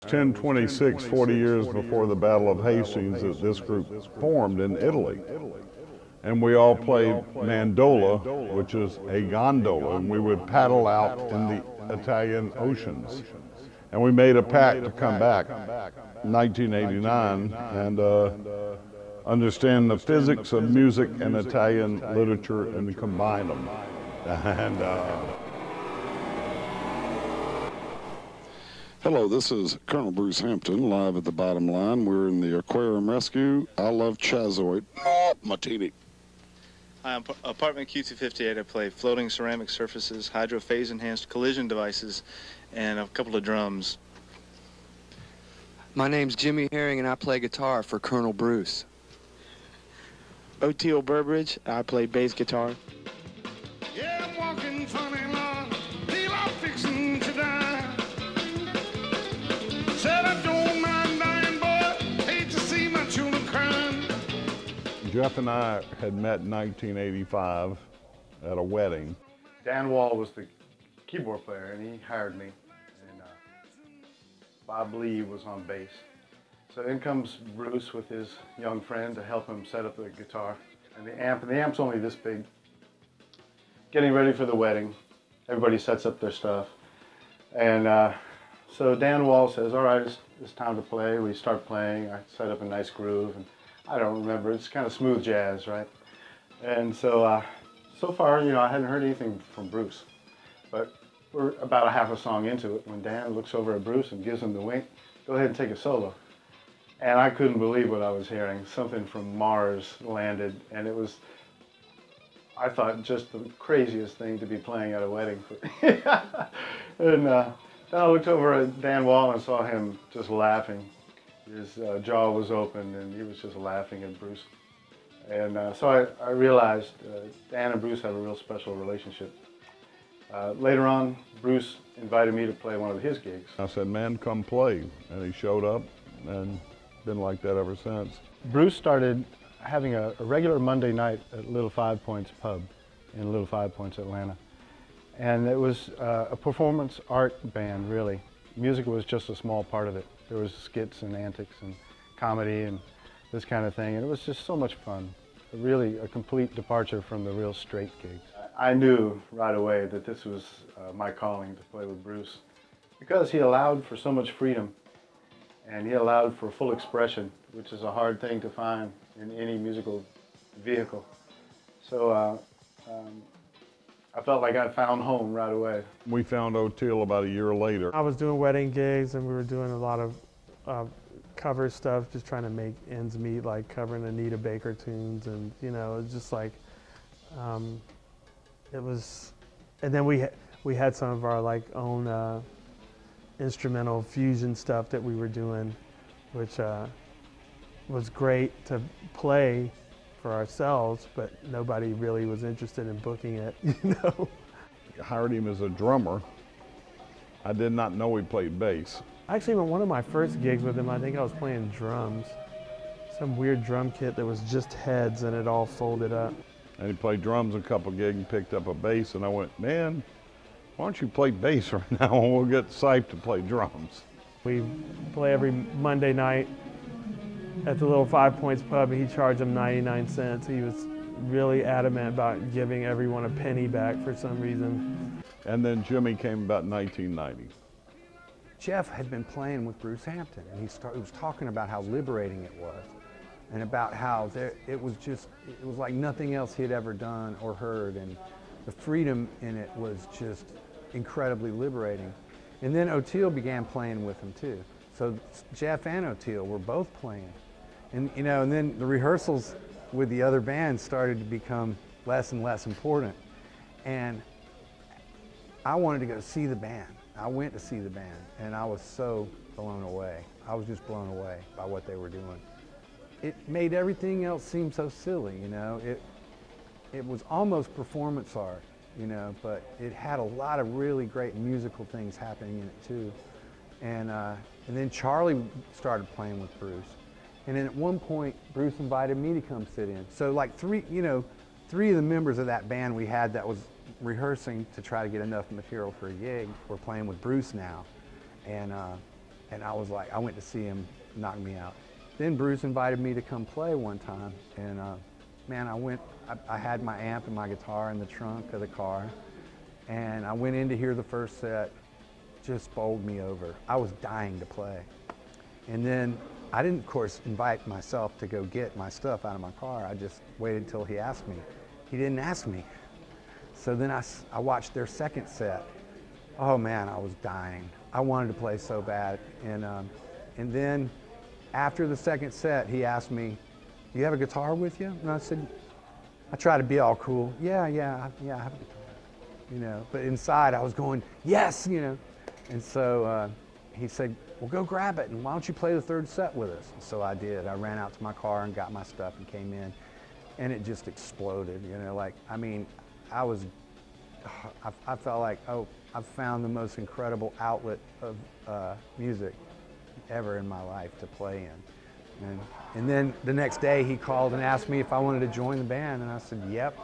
1026, 40 years before the Battle of Hastings, that this group formed in Italy. And we all played mandola, which is a gondola, and we would paddle out in the Italian oceans. And we made a pact to come back in 1989 and understand the physics of music and Italian literature and combine them. And hello, this is Colonel Bruce Hampton, live at the Bottom Line. We're in the Aquarium Rescue. I love Chazoid. Oh, Martini. Hi, I'm Apartment Q258. I play floating ceramic surfaces, hydrophase enhanced collision devices, and a couple of drums. My name's Jimmy Herring, and I play guitar for Colonel Bruce. Oteil Burbridge. I play bass guitar. Yeah, I'm walking funny, Lord. Feel I'm fixing to die. Said I don't mind dying, boy. Hate to see my children crying. Jeff and I had met in 1985 at a wedding. Dan Wall was the keyboard player, and he hired me. And Bob Lee was on bass. So in comes Bruce with his young friend to help him set up the guitar and the amp. And the amp's only this big. Getting ready for the wedding. Everybody sets up their stuff. And so Dan Wall says, all right, it's time to play. We start playing. I set up a nice groove. And I don't remember. It's kind of smooth jazz, right? And so, so far, you know, I hadn't heard anything from Bruce. But we're about a half a song into it when Dan looks over at Bruce and gives him the wink. Go ahead and take a solo. And I couldn't believe what I was hearing. Something from Mars landed, and it was, I thought, just the craziest thing to be playing at a wedding. And then I looked over at Dan Wall and saw him just laughing. His jaw was open, and he was just laughing at Bruce. And so I realized Dan and Bruce have a real special relationship. Later on, Bruce invited me to play one of his gigs. I said, man, come play. And he showed up, and been like that ever since. Bruce started having a regular Monday night at Little Five Points Pub in Little Five Points, Atlanta. And it was a performance art band, really. Music was just a small part of it. There was skits and antics and comedy and this kind of thing. And it was just so much fun. Really a complete departure from the real straight gigs. I knew right away that this was my calling to play with Bruce because he allowed for so much freedom and he allowed for full expression, which is a hard thing to find in any musical vehicle. So I felt like I found home right away. We found Oteil about a year later. I was doing wedding gigs and we were doing a lot of cover stuff, just trying to make ends meet, like covering Anita Baker tunes, and you know, it was just like, it was, and then we had some of our like own instrumental fusion stuff that we were doing, which was great to play for ourselves, but nobody really was interested in booking it, you know. I hired him as a drummer. I did not know he played bass. Actually, one of my first gigs with him, I think I was playing drums. Some weird drum kit that was just heads and it all folded up. And he played drums a couple gigs and picked up a bass, and I went, man, why don't you play bass right now and we'll get Sipe to play drums. We play every Monday night at the Little Five Points Pub. He charged them 99 cents. He was really adamant about giving everyone a penny back for some reason. And then Jimmy came about 1990. Jeff had been playing with Bruce Hampton, and he was talking about how liberating it was, and about how it was like nothing else he had ever done or heard, and the freedom in it was just incredibly liberating. And then Oteil began playing with him too. So Jeff and Oteil were both playing. And you know, and then the rehearsals with the other bands started to become less and less important. And I wanted to go see the band. I went to see the band, and I was so blown away. I was just blown away by what they were doing. It made everything else seem so silly, you know. It was almost performance art, you know, but it had a lot of really great musical things happening in it too. And then Charlie started playing with Bruce. And then at one point, Bruce invited me to come sit in. So like three of the members of that band we had that was rehearsing to try to get enough material for a gig were playing with Bruce now. And And I was like, I went to see him knock me out. Then Bruce invited me to come play one time, and man, I had my amp and my guitar in the trunk of the car, and I went in to hear the first set, just bowled me over. I was dying to play. And then I didn't, of course, invite myself to go get my stuff out of my car. I just waited till he asked me. He didn't ask me. So then I watched their second set. Oh man, I was dying. I wanted to play so bad. And then after the second set, he asked me, "Do you have a guitar with you?" And I said, I try to be all cool. Yeah, I have a guitar. You know, but inside I was going, yes, you know. And so he said, well, go grab it, and why don't you play the third set with us? And so I did. I ran out to my car and got my stuff and came in, and it just exploded, you know, like, I mean, I felt like, oh, I've found the most incredible outlet of music ever in my life to play in. And then the next day he called and asked me if I wanted to join the band, and I said, yep.